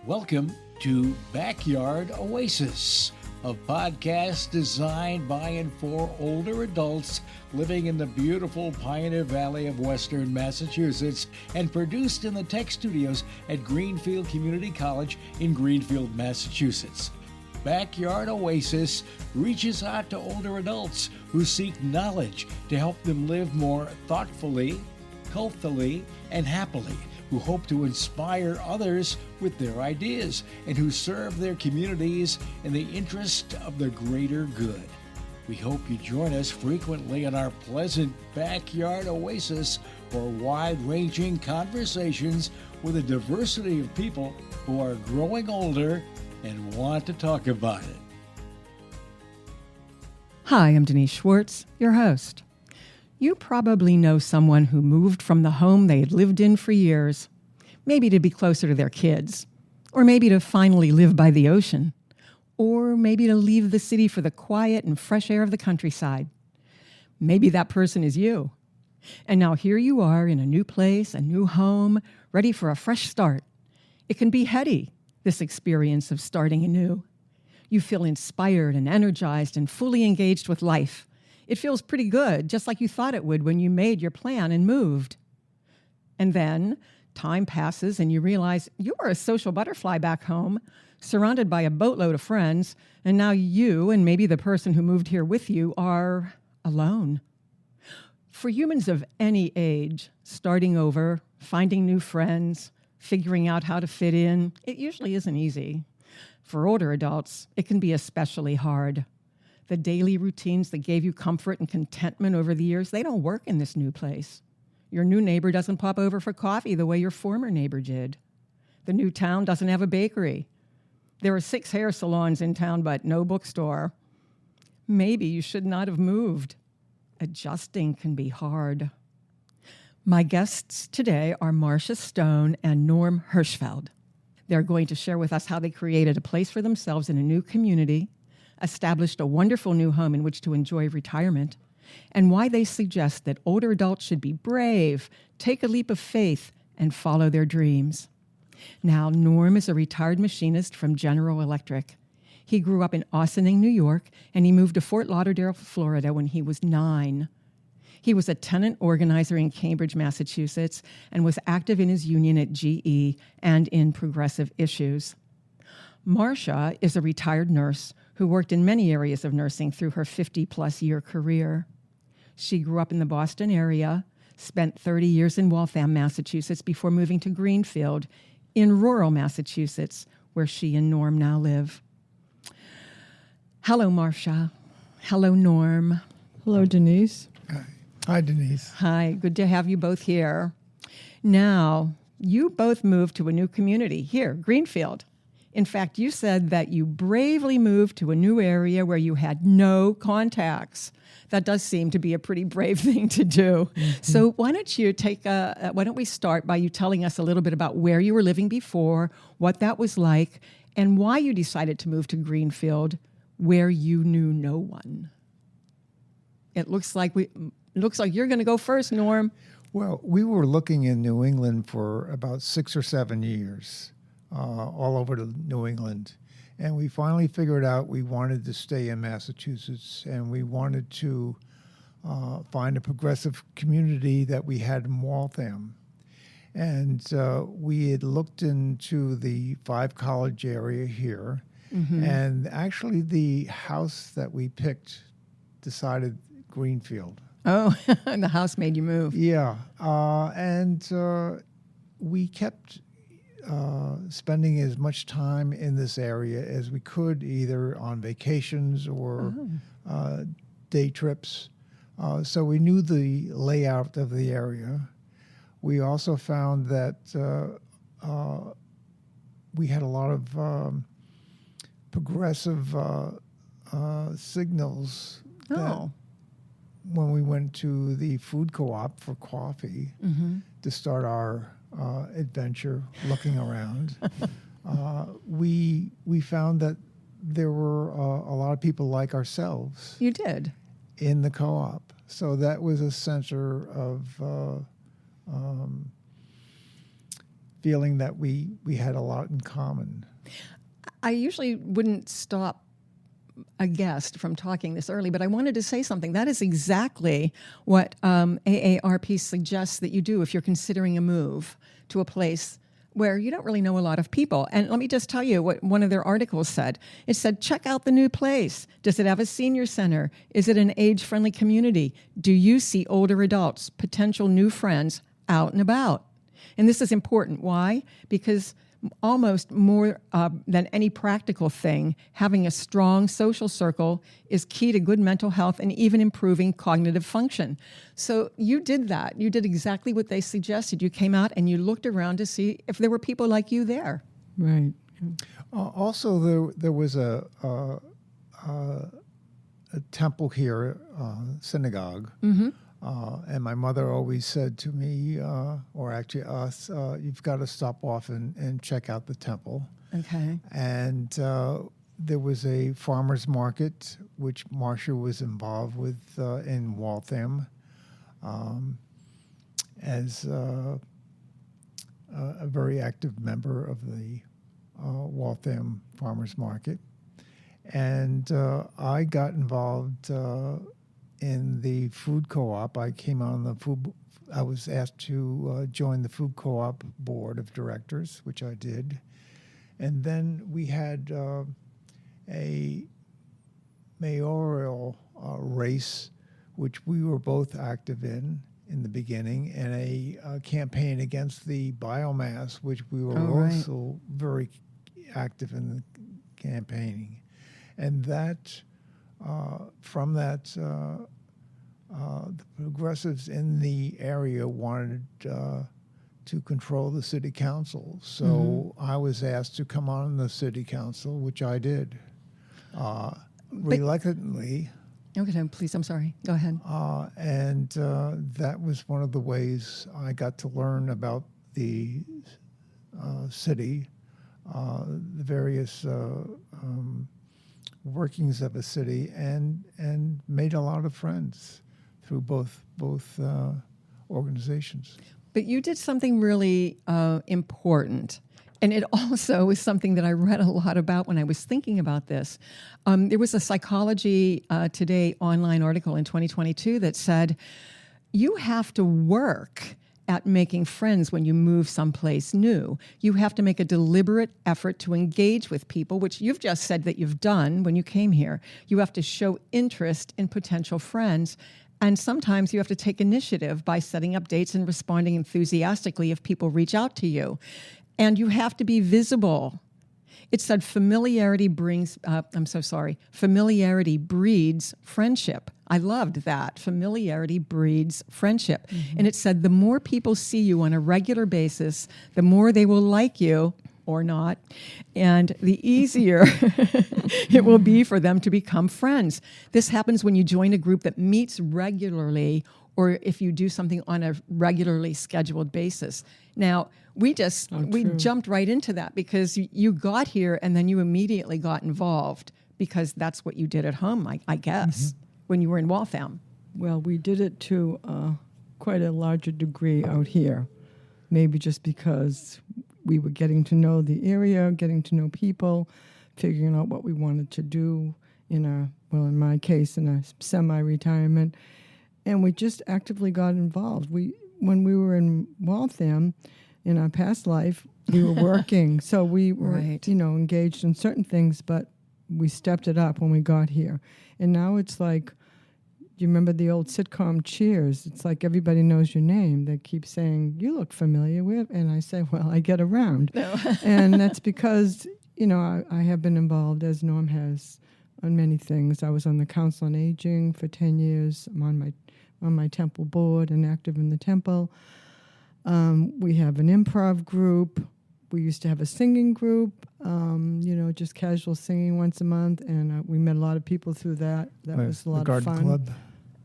Welcome to Backyard OASIS, a podcast designed by and for older adults living in the beautiful Pioneer Valley of Western Massachusetts and produced in the tech studios at Greenfield Community College in Greenfield, Massachusetts. Backyard OASIS reaches out to older adults who seek knowledge to help them live more thoughtfully, healthily, and happily, who hope to inspire others with their ideas and who serve their communities in the interest of the greater good. We hope you join us frequently in our pleasant Backyard Oasis for wide-ranging conversations with a diversity of people who are growing older and want to talk about it. Hi, I'm Denise Schwartz, your host. You probably know someone who moved from the home they had lived in for years, maybe to be closer to their kids, or maybe to finally live by the ocean, or maybe to leave the city for the quiet and fresh air of the countryside. Maybe that person is you. And now here you are in a new place, a new home, ready for a fresh start. It can be heady, this experience of starting anew. You feel inspired and energized and fully engaged with life. It feels pretty good, just like you thought it would when you made your plan and moved. And then time passes and you realize you were a social butterfly back home, surrounded by a boatload of friends, and now you and maybe the person who moved here with you are alone. For humans of any age, starting over, finding new friends, figuring out how to fit in, it usually isn't easy. For older adults, it can be especially hard. The daily routines that gave you comfort and contentment over the years, they don't work in this new place. Your new neighbor doesn't pop over for coffee the way your former neighbor did. The new town doesn't have a bakery. There are 6 hair salons in town, but no bookstore. Maybe you should not have moved. Adjusting can be hard. My guests today are Marsha Stone and Norm Hirschfeld. They're going to share with us how they created a place for themselves in a new community, established a wonderful new home in which to enjoy retirement, and why they suggest that older adults should be brave, take a leap of faith, and follow their dreams. Now, Norm is a retired machinist from General Electric. He grew up in Ossining, New York, and he moved to Fort Lauderdale, Florida when he was 9. He was a tenant organizer in Cambridge, Massachusetts, and was active in his union at GE and in progressive issues. Marsha is a retired nurse who worked in many areas of nursing through her 50-plus year career. She grew up in the Boston area, spent 30 years in Waltham, Massachusetts, before moving to Greenfield in rural Massachusetts, where she and Norm now live. Hello, Marsha. Hello, Norm. Hello, Denise. Hi, Denise. Hi, good to have you both here. Now, you both moved to a new community here, Greenfield. In fact, you said that you bravely moved to a new area where you had no contacts. That does seem to be a pretty brave thing to do. Mm-hmm. So why don't we start by you telling us a little bit about where you were living before, what that was like, and why you decided to move to Greenfield, where you knew no one. It looks like you're going to go first, Norm. Well, we were looking in New England for about 6 or 7 years, all over New England. And we finally figured out we wanted to stay in Massachusetts, and we wanted to find a progressive community that we had in Waltham. And we had looked into the 5 College area here, mm-hmm. and actually the house that we picked decided Greenfield. Oh, and the house made you move. Yeah, and we kept spending as much time in this area as we could, either on vacations or day trips. So we knew the layout of the area. We also found that we had a lot of progressive signals that when we went to the food co-op for coffee mm-hmm. to start our adventure looking around, we found that there were a lot of people like ourselves. You did? In the co-op. So that was a center of feeling that we had a lot in common. I usually wouldn't stop a guest from talking this early, but I wanted to say something. That is exactly what AARP suggests that you do if you're considering a move to a place where you don't really know a lot of people. And let me just tell you what one of their articles said. It said, check out the new place. Does it have a senior center? Is it an age-friendly community? Do you see older adults, potential new friends out and about? And this is important. Why? Because almost more than any practical thing, having a strong social circle is key to good mental health and even improving cognitive function. So you did that. You did exactly what they suggested. You came out and you looked around to see if there were people like you there. Right. Also, there was a temple here, synagogue. Mm-hmm. And my mother always said to me, or actually us, you've got to stop off and check out the temple. Okay. And there was a farmer's market, which Marsha was involved with in Waltham as a very active member of the Waltham Farmer's Market. And I got involved in the food co-op. I came on the food. I was asked to join the food co-op board of directors, which I did. And then we had a mayoral race, which we were both active in the beginning, and a campaign against the biomass, which we were also very active in the campaigning. And that, from that, the progressives in the area wanted to control the city council. So I was asked to come on the city council, which I did, reluctantly. Okay, please, I'm sorry. Go ahead. And that was one of the ways I got to learn about the city, the various workings of a city, and made a lot of friends through both organizations. But you did something really important. And it also is something that I read a lot about when I was thinking about this. There was a Psychology Today online article in 2022 that said, you have to work at making friends when you move someplace new. You have to make a deliberate effort to engage with people, which you've just said that you've done when you came here. You have to show interest in potential friends. And sometimes you have to take initiative by setting up dates and responding enthusiastically if people reach out to you. And you have to be visible. It said familiarity breeds friendship. I loved that. Familiarity breeds friendship. Mm-hmm. And it said the more people see you on a regular basis, the more they will like you or not, and the easier it will be for them to become friends. This happens when you join a group that meets regularly, or if you do something on a regularly scheduled basis. Now, we jumped right into that because you got here and then you immediately got involved because that's what you did at home, I guess, when you were in Waltham. Well, we did it to quite a larger degree out here, maybe just because we were getting to know the area, getting to know people, figuring out what we wanted to do in my case, in a semi-retirement. And we just actively got involved. When we were in Waltham, in our past life, we were working. So we were, engaged in certain things, but we stepped it up when we got here. And now it's like, you remember the old sitcom Cheers? It's like everybody knows your name. They keep saying, you look familiar with, and I say, well, I get around. No. And that's because, I have been involved, as Norm has, on many things. I was on the Council on Aging for 10 years. I'm on my temple board and active in the temple. We have an improv group. We used to have a singing group, just casual singing once a month, and we met a lot of people through that. That was a lot of fun. Club.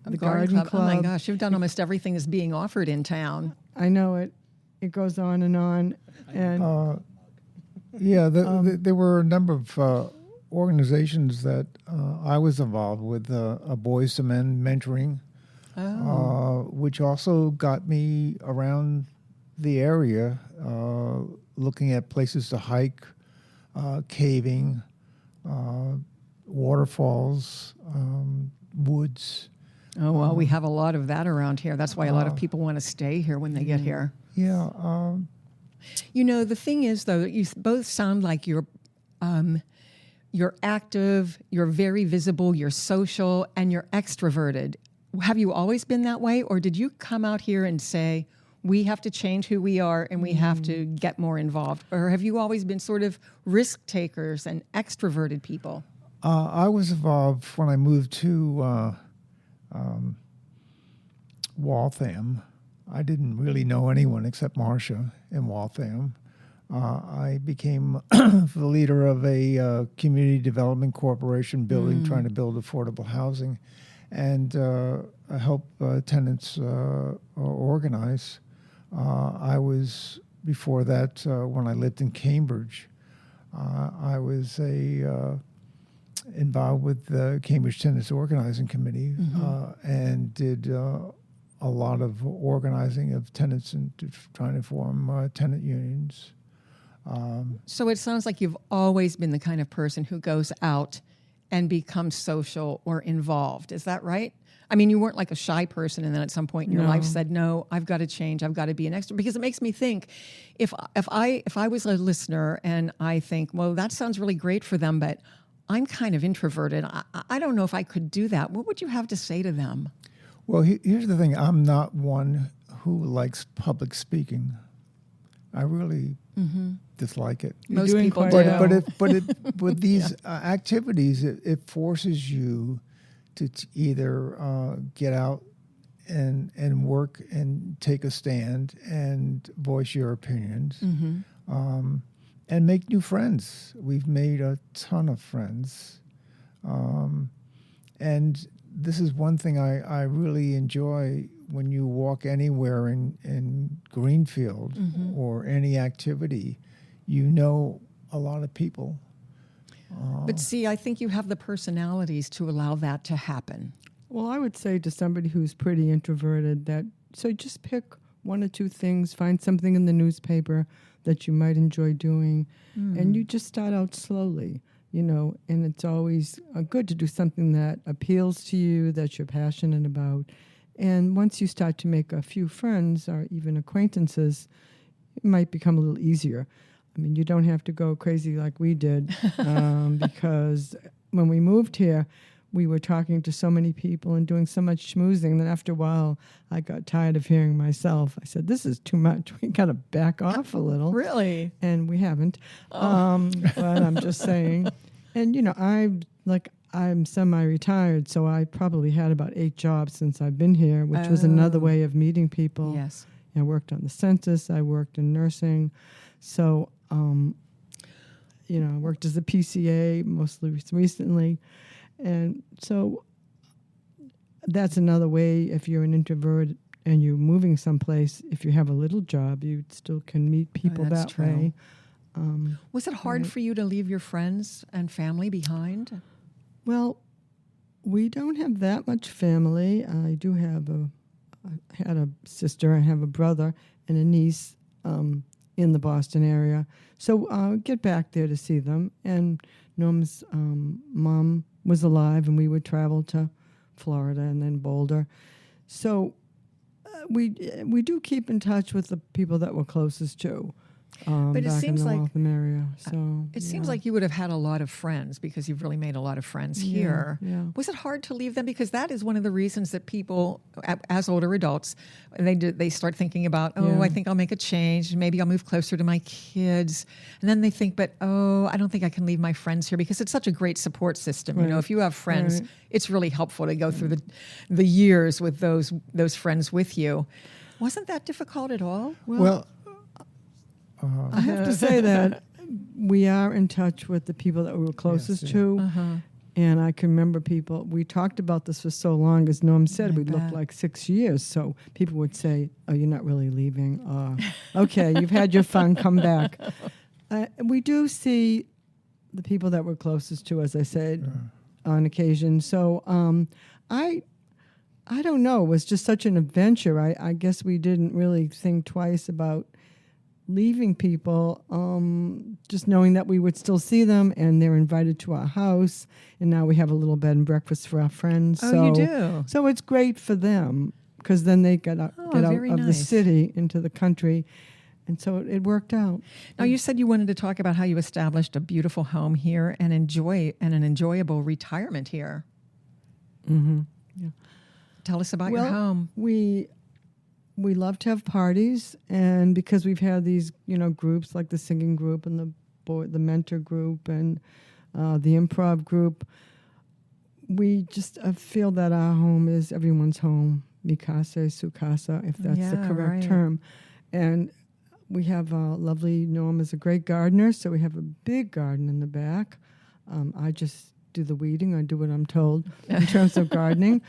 The Garden Club. Oh my gosh, you've done almost everything that's being offered in town. I know it. It goes on and on. And there were a number of organizations that I was involved with, a Boys to Men mentoring, which also got me around the area, looking at places to hike, caving, waterfalls, woods. Oh, well, we have a lot of that around here. That's why a lot of people want to stay here when they get here. Yeah. The thing is, though, you both sound like you're active, you're very visible, you're social, and you're extroverted. Have you always been that way, or did you come out here and say, we have to change who we are and we have to get more involved? Or have you always been sort of risk takers and extroverted people? I was involved when I moved to Waltham. I didn't really know anyone except Marsha in Waltham. I became the leader of a community development corporation trying to build affordable housing, and help tenants organize. I was, before that, when I lived in Cambridge, I was involved with the Cambridge Tenants Organizing Committee, and did a lot of organizing of tenants and trying to form tenant unions. So it sounds like you've always been the kind of person who goes out and becomes social or involved. Is that right? I mean, you weren't like a shy person and then at some point in your life said, no, I've got to change. I've got to be an extrovert. Because it makes me think, if I was a listener and I think, well, that sounds really great for them, but I'm kind of introverted. I don't know if I could do that. What would you have to say to them? Well, here's the thing. I'm not one who likes public speaking. I really dislike it. Most people do. But with these activities, it forces you to either get out and work and take a stand and voice your opinions, and make new friends. We've made a ton of friends, and this is one thing I really enjoy when you walk anywhere in Greenfield or any activity. You know a lot of people. But see, I think you have the personalities to allow that to happen. Well, I would say to somebody who's pretty introverted so just pick one or two things, find something in the newspaper that you might enjoy doing, and you just start out slowly, and it's always good to do something that appeals to you, that you're passionate about. And once you start to make a few friends or even acquaintances, it might become a little easier. I mean, you don't have to go crazy like we did, because when we moved here, we were talking to so many people and doing so much schmoozing that after a while, I got tired of hearing myself. I said, this is too much. We got to back off a little. Really? And we haven't. But I'm just saying. And, I'm semi-retired, so I probably had about 8 jobs since I've been here, which was another way of meeting people. Yes. I worked on the census. I worked in nursing. So, I worked as a PCA mostly recently. And so that's another way, if you're an introvert and you're moving someplace, if you have a little job, you still can meet people that way. Was it hard for you to leave your friends and family behind? Well, we don't have that much family. I do have I had a sister, I have a brother and a niece in the Boston area. So I'll get back there to see them. And Norm's mom was alive, and we would travel to Florida and then Boulder. So we do keep in touch with the people that we're closest to. But it back seems in the like Waltham area. So it seems like you would have had a lot of friends because you've really made a lot of friends here. Yeah. Was it hard to leave them? Because that is one of the reasons that people, as older adults, they start thinking about, I think I'll make a change. Maybe I'll move closer to my kids. And then they think, but I don't think I can leave my friends here because it's such a great support system. Right. If you have friends, it's really helpful to go through the years with those friends with you. Wasn't that difficult at all? Well, I have to say that we are in touch with the people that we were closest to. And I can remember we talked about this for so long. As Norm said, we looked like 6 years. So people would say, oh, you're not really leaving. Okay, you've had your fun, come back. We do see the people that we're closest to, as I said, on occasion. So I don't know. It was just such an adventure. I guess we didn't really think twice about leaving people, just knowing that we would still see them and they're invited to our house. And now we have a little bed and breakfast for our friends. Oh, so, you do? So it's great for them because then they get out very of the nice. city into the country. And so it worked out. Now, you said you wanted to talk about how you established a beautiful home here and an enjoyable retirement here. Mm-hmm. Yeah. Tell us about your home. We love to have parties, and because we've had these, groups like the singing group and the mentor group and the improv group, we just feel that our home is everyone's home, mi casa, su casa, if that's the correct term. And we have lovely Norm is a great gardener, so we have a big garden in the back. I just do the weeding. I do what I'm told in terms of gardening.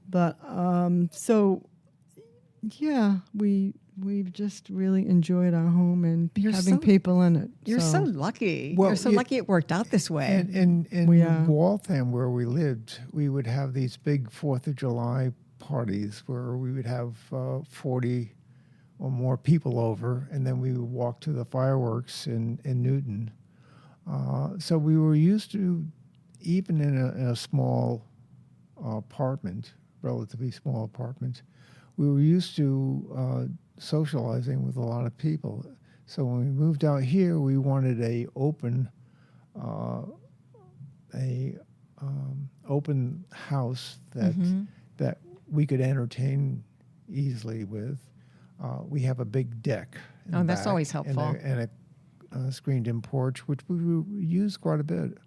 But we've just really enjoyed our home and having people in it. You're so lucky. Well, you're so lucky it worked out this way. And in Waltham, where we lived, we would have these big 4th of July parties where we would have 40 or more people over, and then we would walk to the fireworks in Newton. So we were used to, even in a small apartment, relatively small apartment, we were used to socializing with a lot of people. So when we moved out here, we wanted open house that we could entertain easily with. We have a big deck. Oh, that's always helpful. And a screened-in porch, which we use quite a bit.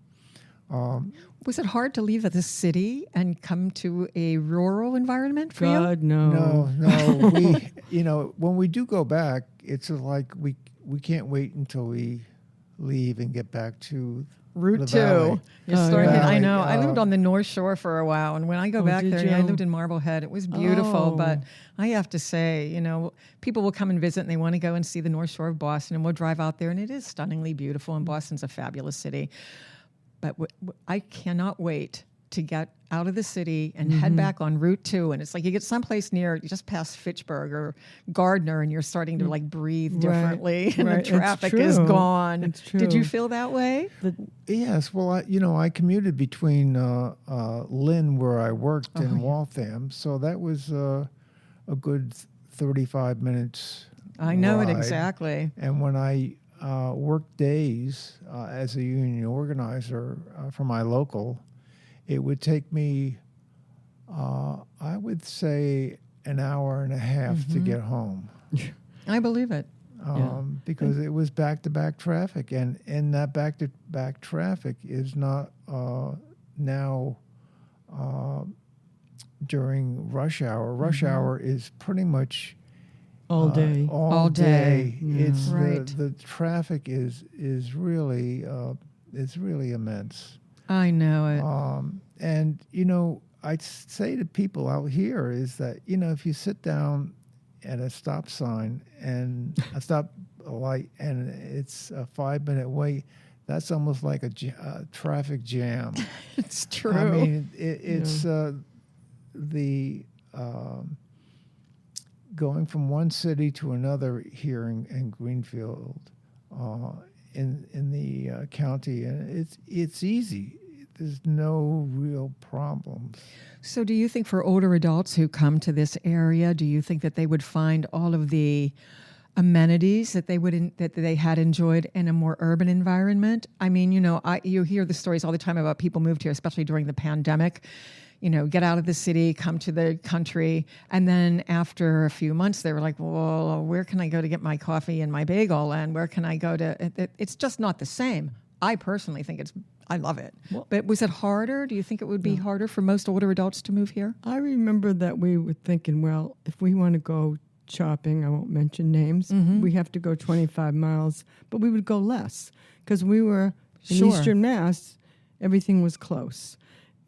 Was it hard to leave the city and come to a rural environment for you? God, no. No. We, when we do go back, it's like we can't wait until we leave and get back to Route 2. Valley. I know. I lived on the North Shore for a while, and when I go back there, I lived in Marblehead. It was beautiful, but I have to say, people will come and visit, and they want to go and see the North Shore of Boston, and we'll drive out there, and it is stunningly beautiful, and Boston's a fabulous city. But I cannot wait to get out of the city and head back on Route 2. And it's like you get someplace near, you just pass Fitchburg or Gardner, and you're starting to breathe differly, and the traffic is gone. It's true. Did you feel that way? Yes. Well, I commuted between Lynn, where I worked, and Waltham. So that was a good 35 minutes I know ride. it exactly. And when I worked days as a union organizer for my local, it would take me, I would say, an hour and a half to get home. I believe it. Because it was back-to-back traffic, and that back-to-back traffic is not now during rush hour. Rush hour is pretty much all day. All day. Yeah. It's Right. the traffic is really immense. I know it. And I'd say to people out here is that if you sit down at a stop sign and a stop light and it's a 5-minute wait, that's almost like a traffic jam. It's true. I mean, it's the going from one city to another here in Greenfield, in the county, and it's easy. There's no real problems. So do you think for older adults who come to this area, do you think that they would find all of the amenities that they had enjoyed in a more urban environment? I mean, you hear the stories all the time about people moved here, especially during the pandemic, get out of the city, come to the country. And then after a few months, they were like, well, where can I go to get my coffee and my bagel? And where can I go to? It's just not the same. I personally think I love it. Well, but was it harder? Do you think it would be harder for most older adults to move here? I remember that we were thinking, well, if we want to go shopping, I won't mention names, we have to go 25 miles, but we would go less because we were in Eastern Mass, everything was close.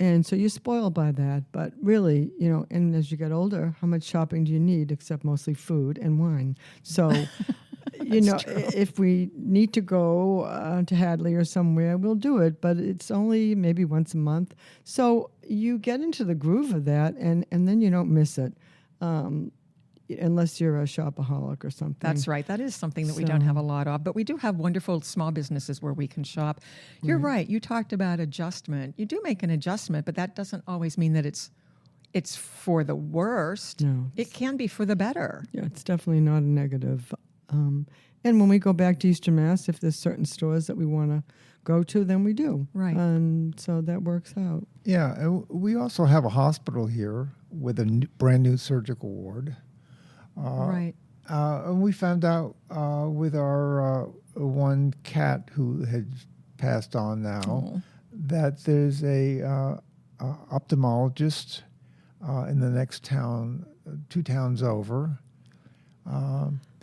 And so you're spoiled by that. But really, and as you get older, how much shopping do you need except mostly food and wine? So, if we need to go to Hadley or somewhere, we'll do it, but it's only maybe once a month. So you get into the groove of that, and then you don't miss it, unless you're a shopaholic or something. That's right. That is something that we don't have a lot of, but we do have wonderful small businesses where we can shop. You're right. You talked about adjustment. You do make an adjustment, but that doesn't always mean that it's for the worst. No, it can be for the better. Yeah, it's definitely not a negative. And when we go back to Eastern Mass, if there's certain stores that we want to go to, then we do. Right. And so that works out. Yeah, and we also have a hospital here with a brand new surgical ward. Right. And we found out with our one cat who had passed on now that there's a ophthalmologist in the next town, 2 towns over,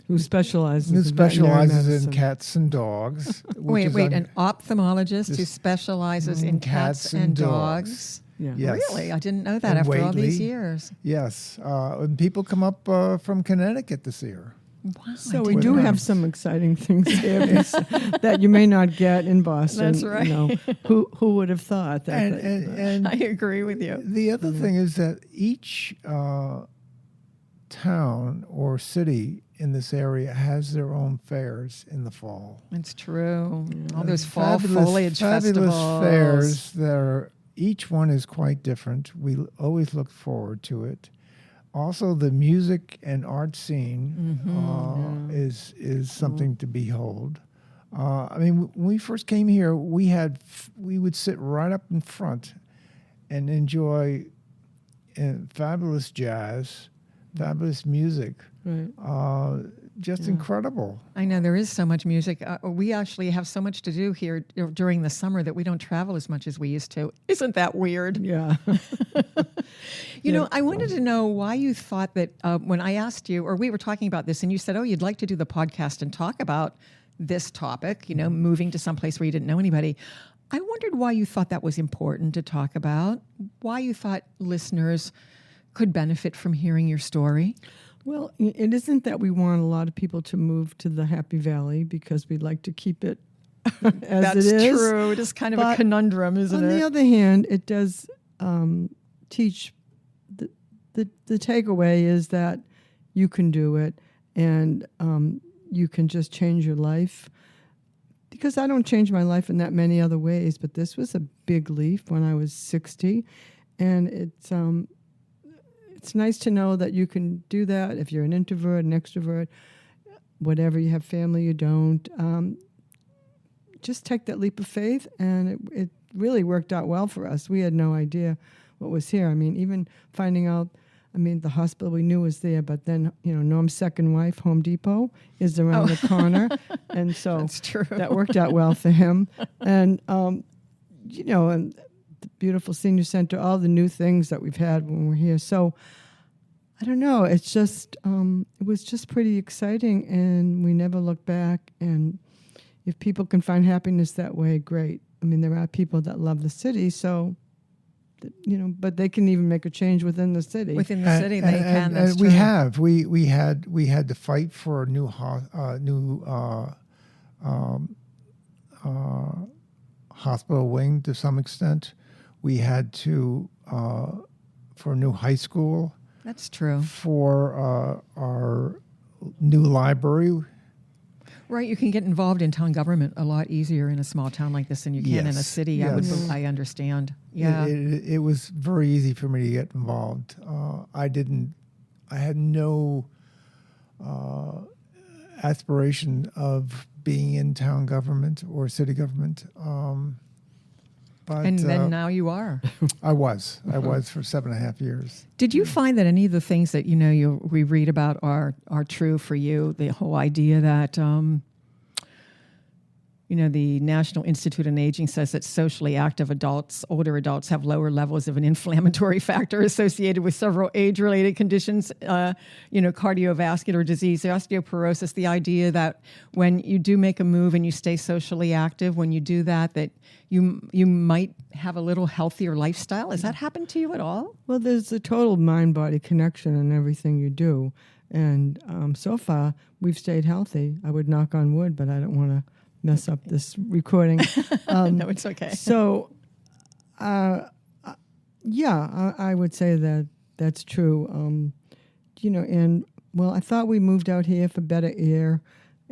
who specializes in cats and dogs. Wait, an ophthalmologist who specializes in cats and dogs? Yeah. Yes. Really? I didn't know that And after all these Whately. years. Yes, and people come up from Connecticut to see her. Wow. So we do have some exciting things here that you may not get in Boston. That's right. Who would have thought that? And I agree with you. the other thing is that each town or city in this area has their own fairs in the fall. It's true. All those fall foliage fabulous festivals. fairs that are, each one is quite different. We always look forward to it. Also, the music and art scene is something to behold. I mean, when we first came here, we would sit right up in front and enjoy fabulous jazz, fabulous music. Right. Just incredible. I know there is so much music. We actually have so much to do here during the summer that we don't travel as much as we used to. Isn't that weird? Yeah. You know, I wanted to know why you thought that when I asked you, or we were talking about this, and you said, you'd like to do the podcast and talk about this topic, moving to someplace where you didn't know anybody. I wondered why you thought that was important to talk about, why you thought listeners could benefit from hearing your story. Well, it isn't that we want a lot of people to move to the Happy Valley because we'd like to keep it as That's it is. true. It is kind of a conundrum, isn't it? On the other hand, it does teach. The takeaway is that you can do it, and you can just change your life. Because I don't change my life in that many other ways, but this was a big leap when I was 60, and it's nice to know that you can do that if you're an introvert, an extrovert, whatever, you have family, you don't. Just take that leap of faith, and it really worked out well for us. We had no idea what was here. I mean, even finding out, the hospital we knew was there, but then, Norm's second wife, Home Depot, is around the corner. And so That's true. that worked out well for him. And, and the beautiful senior center, all the new things that we've had when we're here. So I don't know. It's just, it was just pretty exciting, and we never look back. And if people can find happiness that way, great. There are people that love the city, so, but they can even make a change within the city. Within the city, they can. That's And true. we had to fight for a new hospital wing to some extent. We had to for a new high school. That's true. For our new library. Right, you can get involved in town government a lot easier in a small town like this than you can in a city. Yes. I understand. Yeah, it was very easy for me to get involved. I had no aspiration of being in town government or city government. But, and then now you are. I was for 7.5 years. Did you find that any of the things that we read about are true for you? The whole idea that the National Institute on Aging says that socially active adults, older adults, have lower levels of an inflammatory factor associated with several age-related conditions, cardiovascular disease, osteoporosis, the idea that when you do make a move and you stay socially active, when you do that you might have a little healthier lifestyle. Has that happened to you at all? Well, there's a total mind-body connection in everything you do. And so far, we've stayed healthy. I would knock on wood, but I don't want to mess up this recording. No, it's okay. So, yeah, I would say that that's true. And well, I thought we moved out here for better air,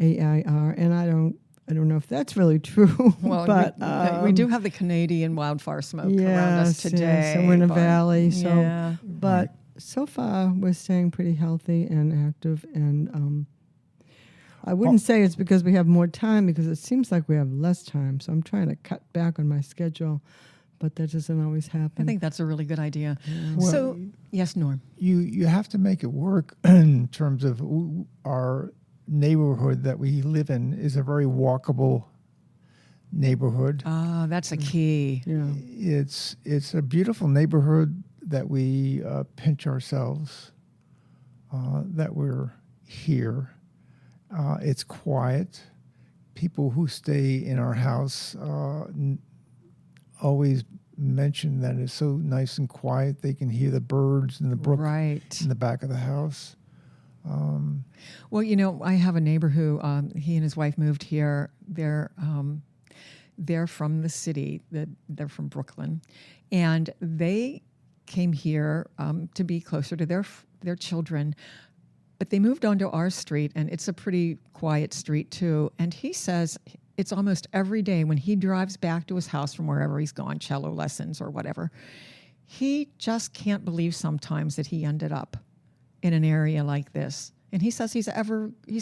AIR, and I don't know if that's really true. Well, but we do have the Canadian wildfire smoke around us today. Yes, and we're in a valley. So, yeah. but so far we're staying pretty healthy and active, and I wouldn't say it's because we have more time, because it seems like we have less time. So I'm trying to cut back on my schedule, but that doesn't always happen. I think that's a really good idea. Well, So, yes, Norm. You have to make it work in terms of our neighborhood that we live in is a very walkable neighborhood. Ah, that's a key. Yeah. It's a beautiful neighborhood that we pinch ourselves that we're here. It's quiet. People who stay in our house always mention that it's so nice and quiet. They can hear the birds and the brook Right. in the back of the house. Well, I have a neighbor who he and his wife moved here. They're from the city. They're from Brooklyn, and they came here to be closer to their children. But they moved onto our street, and it's a pretty quiet street too. And he says it's almost every day when he drives back to his house from wherever he's gone, cello lessons or whatever, he just can't believe sometimes that he ended up in an area like this. And he says he's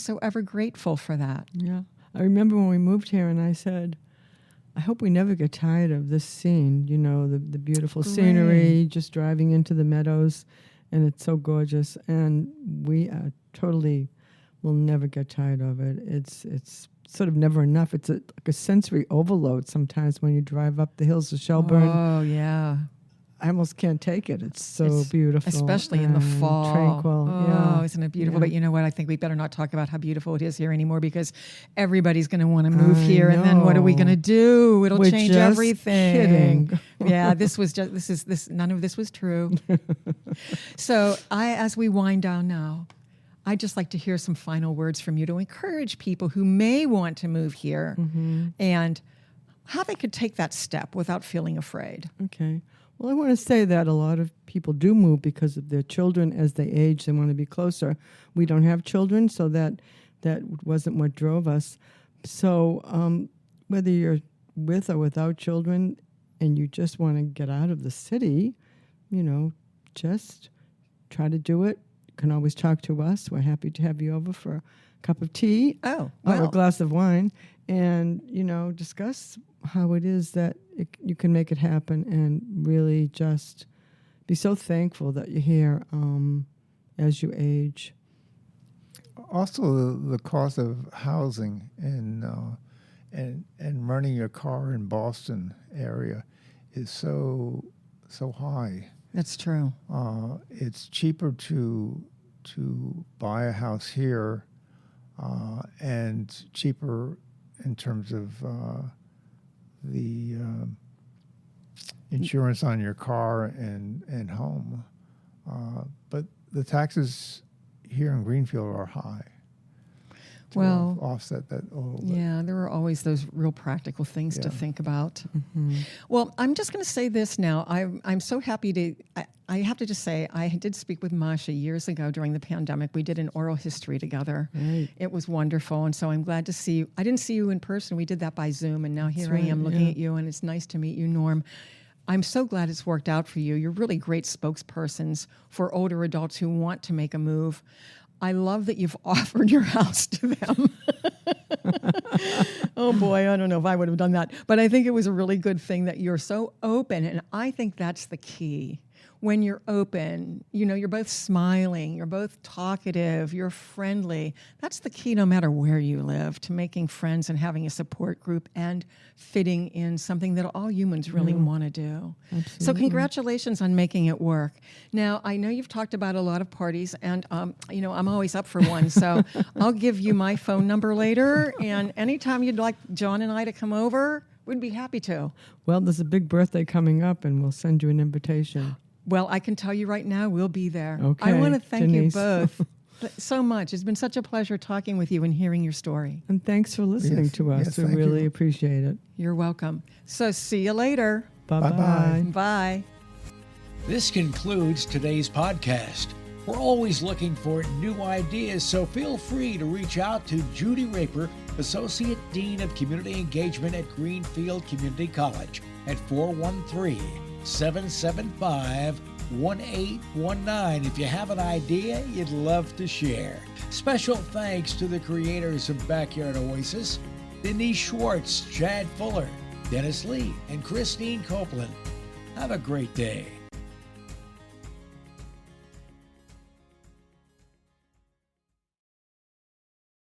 so ever grateful for that. Yeah. I remember when we moved here and I said, I hope we never get tired of this scene, the beautiful scenery, just driving into the meadows, and it's so gorgeous. And we totally will never get tired of it. It's sort of never enough. It's like a sensory overload sometimes when you drive up the hills of Shelburne. Oh, yeah. I almost can't take it. It's so beautiful. Especially in the and fall. Tranquil. Oh, Yeah. isn't it beautiful? Yeah. But you know what? I think we better not talk about how beautiful it is here anymore, because everybody's going to want to move here. And then what are we going to do? It'll We're change just kidding. everything. Yeah, none of this was true. So as we wind down now, I'd just like to hear some final words from you to encourage people who may want to move here and how they could take that step without feeling afraid. Okay. Well, I want to say that a lot of people do move because of their children. As they age, they want to be closer. We don't have children, so that wasn't what drove us. So whether you're with or without children and you just want to get out of the city, just try to do it. You can always talk to us. We're happy to have you over for a cup of tea Oh, or a well. glass of wine and, discuss how it is that you can make it happen, and really just be so thankful that you're here as you age. Also, the cost of housing and running your car in Boston area is so high. That's true. It's cheaper to buy a house here, and cheaper in terms of the insurance on your car and home. But the taxes here in Greenfield are high. To Well, offset that a little bit. Yeah, there are always those real practical things to Yeah. think about. Well, I'm just going to say this now. I'm so happy to. I have to just say, I did speak with Marsha years ago during the pandemic. We did an oral history together. Right. It was wonderful, and so I'm glad to see you. I didn't see you in person. We did that by Zoom, and now here I am looking at you, and it's nice to meet you, Norm. I'm so glad it's worked out for you. You're really great spokespersons for older adults who want to make a move. I love that you've offered your house to them. Oh boy, I don't know if I would have done that. But I think it was a really good thing that you're so open. And I think that's the key. When you're open, you're both smiling, you're both talkative, you're friendly. That's the key no matter where you live, to making friends and having a support group and fitting in something that all humans really want to do. Absolutely. So congratulations on making it work. Now, I know you've talked about a lot of parties, and I'm always up for one, so I'll give you my phone number later, and anytime you'd like John and I to come over, we'd be happy to. Well, there's a big birthday coming up, and we'll send you an invitation. Well, I can tell you right now, we'll be there. Okay, I want to thank Denise. you both so much. It's been such a pleasure talking with you and hearing your story. And thanks for listening Yes, to us. yes, We thank really you. appreciate it. You're welcome. So see you later. Bye-bye. Bye. This concludes today's podcast. We're always looking for new ideas, so feel free to reach out to Judy Raper, Associate Dean of Community Engagement at Greenfield Community College, at 413-775-1819 if you have an idea you'd love to share. Special thanks to the creators of Backyard OASIS, Denise Schwartz, Chad Fuller, Dennis Lee, and Christine Copeland. Have a great day.